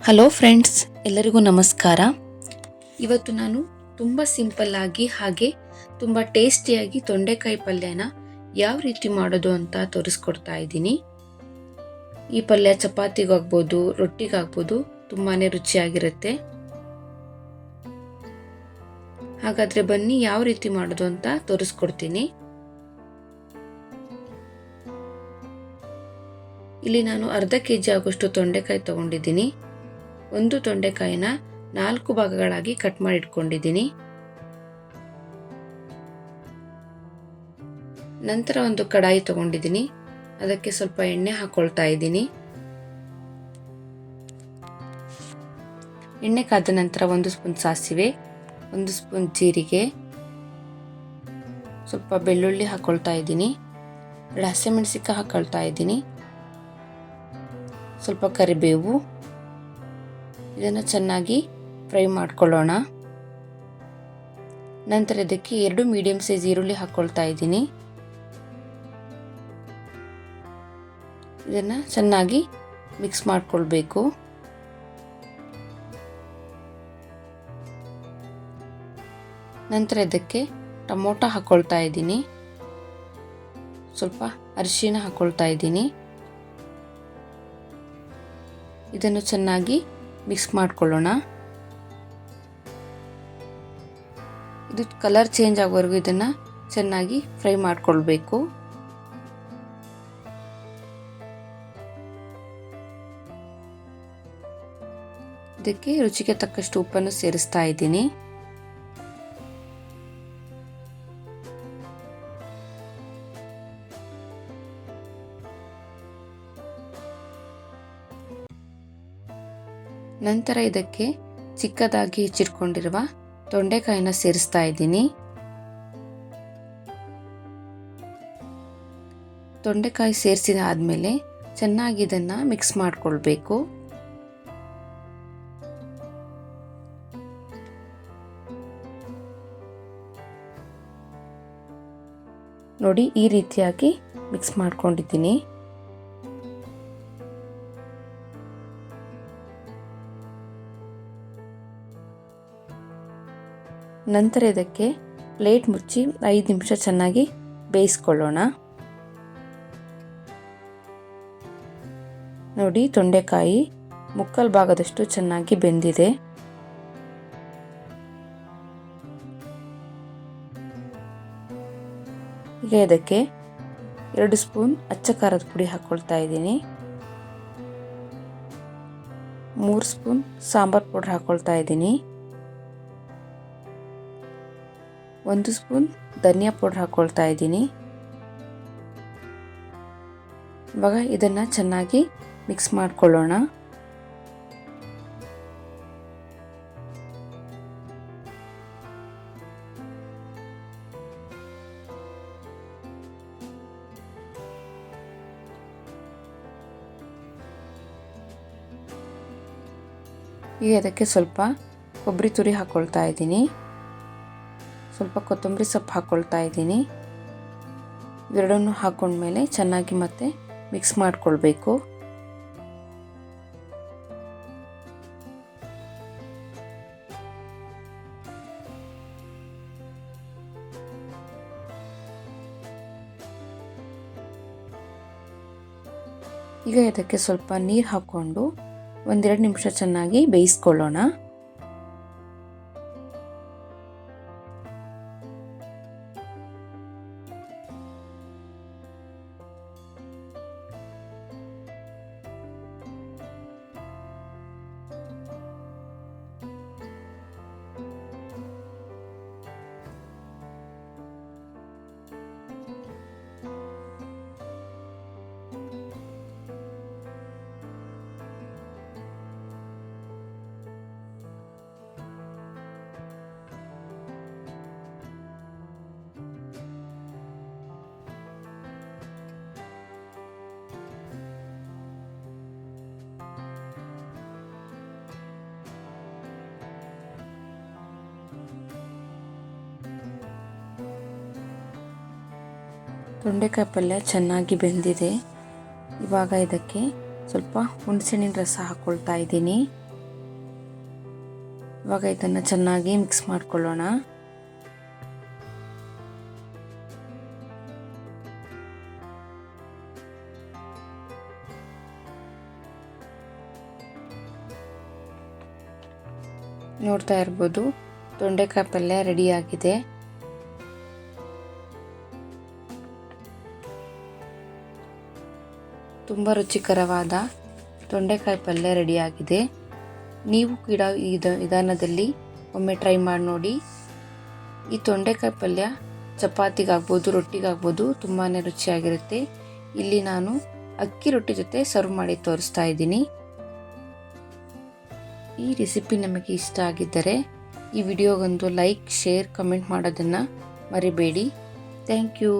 Hello friends, ಎಲ್ಲರಿಗೂ ನಮಸ್ಕಾರ. ಇವತ್ತು ನಾನು ತುಂಬ ಸಿಂಪಲ್ ಆಗಿ ಹಾಗೆ ತುಂಬ ಟೇಸ್ಟಿಯಾಗಿ ತೊಂಡೆಕಾಯಿ ಪಲ್ಯನ ಯಾವ ರೀತಿ ಮಾಡೋದು ಅಂತ ತೋರಿಸ್ಕೊಡ್ತಾ ಇದ್ದೀನಿ. ಈ ಪಲ್ಯ ಚಪಾತಿಗಾಗ್ಬೋದು, ರೊಟ್ಟಿಗಾಗ್ಬೋದು, ತುಂಬಾ ರುಚಿಯಾಗಿರುತ್ತೆ. ಹಾಗಾದರೆ ಬನ್ನಿ ಯಾವ ರೀತಿ ಮಾಡೋದು ಅಂತ ತೋರಿಸ್ಕೊಡ್ತೀನಿ. ಇಲ್ಲಿ ನಾನು ಅರ್ಧ kg ಆಗೋಷ್ಟು ತೊಂಡೆಕಾಯಿ ತಗೊಂಡಿದ್ದೀನಿ. ಒಂದು ತೊಂಡೆಕಾಯಿನ 4 ಭಾಗಗಳಾಗಿ ಕಟ್ ಮಾಡಿ ಇಟ್ಕೊಂಡಿದ್ದೀನಿ. ನಂತರ ಒಂದು ಕಡಾಯಿ ತಗೊಂಡಿದ್ದೀನಿ. ಅದಕ್ಕೆ ಸ್ವಲ್ಪ ಎಣ್ಣೆ ಹಾಕೊಳ್ತಾ ಇದ್ದೀನಿ. ಎಣ್ಣೆ ಕಾದ ನಂತರ 1 ಸ್ಪೂನ್ ಸಾಸಿವೆ, 1 ಸ್ಪೂನ್ ಜೀರಿಗೆ, ಸ್ವಲ್ಪ ಬೆಳ್ಳುಳ್ಳಿ ಹಾಕೊಳ್ತಾ ಇದ್ದೀನಿ. 2 ಹಸಿಮೆಣಸಿನಕಾಯಿ ಹಾಕೊಳ್ತಾ ಇದ್ದೀನಿ. ಸ್ವಲ್ಪ ಕರಿಬೇವು. ಇದನ್ನು ಚೆನ್ನಾಗಿ ಫ್ರೈ ಮಾಡ್ಕೊಳ್ಳೋಣ. ನಂತರ ಇದಕ್ಕೆ 2 ಮೀಡಿಯಂ ಸೈಜ್ ಈರುಳ್ಳಿ ಹಾಕೊಳ್ತಾ ಇದ್ದೀನಿ. ಇದನ್ನು ಚೆನ್ನಾಗಿ ಮಿಕ್ಸ್ ಮಾಡ್ಕೊಳ್ಬೇಕು. ನಂತರ ಇದಕ್ಕೆ ಟೊಮೊಟೊ ಹಾಕೊಳ್ತಾ ಇದ್ದೀನಿ. ಸ್ವಲ್ಪ ಅರಿಶಿನ ಹಾಕೊಳ್ತಾ ಇದ್ದೀನಿ. ಇದನ್ನು ಚೆನ್ನಾಗಿ ಮಿಕ್ಸ್ ಮಾಡ್ಕೊಳ್ಳೋಣ. ಇದು ಕಲರ್ ಚೇಂಜ್ ಆಗೋವರೆಗೂ ಇದನ್ನು ಚೆನ್ನಾಗಿ ಫ್ರೈ ಮಾಡ್ಕೊಳ್ಬೇಕು. ಇದಕ್ಕೆ ರುಚಿಗೆ ತಕ್ಕಷ್ಟು ಉಪ್ಪನ್ನು ಸೇರಿಸ್ತಾ ಇದ್ದೀನಿ. ನಂತರ ಇದಕ್ಕೆ ಚಿಕ್ಕದಾಗಿ ಹೆಚ್ಚಿಟ್ಕೊಂಡಿರುವ ತೊಂಡೆಕಾಯಿನ ಸೇರಿಸ್ತಾ ಇದ್ದೀನಿ. ತೊಂಡೆಕಾಯಿ ಸೇರಿಸಿದ ಆದಮೇಲೆ ಚೆನ್ನಾಗಿ ಇದನ್ನು ಮಿಕ್ಸ್ ಮಾಡಿಕೊಳ್ಬೇಕು. ನೋಡಿ, ಈ ರೀತಿಯಾಗಿ ಮಿಕ್ಸ್ ಮಾಡ್ಕೊಂಡಿದ್ದೀನಿ. ನಂತರ ಇದಕ್ಕೆ ಪ್ಲೇಟ್ ಮುಚ್ಚಿ 5 ನಿಮಿಷ ಚೆನ್ನಾಗಿ ಬೇಯಿಸ್ಕೊಳ್ಳೋಣ. ನೋಡಿ, ತೊಂಡೆಕಾಯಿ ಮುಕ್ಕಾಲು ಭಾಗದಷ್ಟು ಚೆನ್ನಾಗಿ ಬೆಂದಿದೆ. ಈಗ ಇದಕ್ಕೆ 2 ಸ್ಪೂನ್ ಅಚ್ಚ ಖಾರದ ಪುಡಿ ಹಾಕ್ಕೊಳ್ತಾ ಇದ್ದೀನಿ. 3 ಸ್ಪೂನ್ ಸಾಂಬಾರ್ ಪೌಡರ್ ಹಾಕ್ಕೊಳ್ತಾ ಇದ್ದೀನಿ. 1 ಸ್ಪೂನ್ ಧನಿಯಾ ಪೌಡರ್ ಹಾಕ್ಕೊಳ್ತಾ ಇದ್ದೀನಿ. ಇವಾಗ ಇದನ್ನು ಚೆನ್ನಾಗಿ ಮಿಕ್ಸ್ ಮಾಡ್ಕೊಳ್ಳೋಣ. ಈಗ ಅದಕ್ಕೆ ಸ್ವಲ್ಪ ಕೊಬ್ಬರಿ ತುರಿ ಹಾಕ್ಕೊಳ್ತಾ ಇದ್ದೀನಿ. ಸ್ವಲ್ಪ ಕೊತ್ತಂಬರಿ ಸೊಪ್ಪು ಹಾಕ್ಕೊಳ್ತಾ ಇದ್ದೀನಿ. ಇವೆರಡನ್ನು ಹಾಕೊಂಡ್ಮೇಲೆ ಚೆನ್ನಾಗಿ ಮತ್ತೆ ಮಿಕ್ಸ್ ಮಾಡಿಕೊಳ್ಬೇಕು. ಈಗ ಇದಕ್ಕೆ ಸ್ವಲ್ಪ ನೀರು ಹಾಕ್ಕೊಂಡು 1-2 ನಿಮಿಷ ಚೆನ್ನಾಗಿ ಬೇಯಿಸ್ಕೊಳ್ಳೋಣ. ತೊಂಡೆಕಾಯಿ ಪಲ್ಯ ಚೆನ್ನಾಗಿ ಬೆಂದಿದೆ. ಇವಾಗ ಇದಕ್ಕೆ ಸ್ವಲ್ಪ ಹುಣಸೆಹಣ್ಣಿನ ರಸ ಹಾಕ್ಕೊಳ್ತಾ ಇದ್ದೀನಿ. ಇವಾಗ ಇದನ್ನು ಚೆನ್ನಾಗಿ ಮಿಕ್ಸ್ ಮಾಡ್ಕೊಳ್ಳೋಣ. ನೋಡ್ತಾ ಇರ್ಬೋದು ತೊಂಡೆಕಾಯಿ ಪಲ್ಯ ರೆಡಿಯಾಗಿದೆ. ತುಂಬ ರುಚಿಕರವಾದ ತೊಂಡೆಕಾಯಿ ಪಲ್ಯ ರೆಡಿಯಾಗಿದೆ. ನೀವು ಕೂಡ ಈ ವಿಧಾನದಲ್ಲಿ ಒಮ್ಮೆ ಟ್ರೈ ಮಾಡಿ ನೋಡಿ. ಈ ತೊಂಡೆಕಾಯಿ ಪಲ್ಯ ಚಪಾತಿಗಾಗ್ಬೋದು, ರೊಟ್ಟಿಗಾಗ್ಬೋದು ತುಂಬಾ ರುಚಿಯಾಗಿರುತ್ತೆ. ಇಲ್ಲಿ ನಾನು ಅಕ್ಕಿ ರೊಟ್ಟಿ ಜೊತೆ ಸರ್ವ್ ಮಾಡಿ ತೋರಿಸ್ತಾ ಇದ್ದೀನಿ. ಈ ರೆಸಿಪಿ ನಮಗೆ ಇಷ್ಟ ಆಗಿದ್ದರೆ ಈ ವಿಡಿಯೋಗೊಂದು ಲೈಕ್, ಶೇರ್, ಕಮೆಂಟ್ ಮಾಡೋದನ್ನು ಮರಿಬೇಡಿ. Thank you.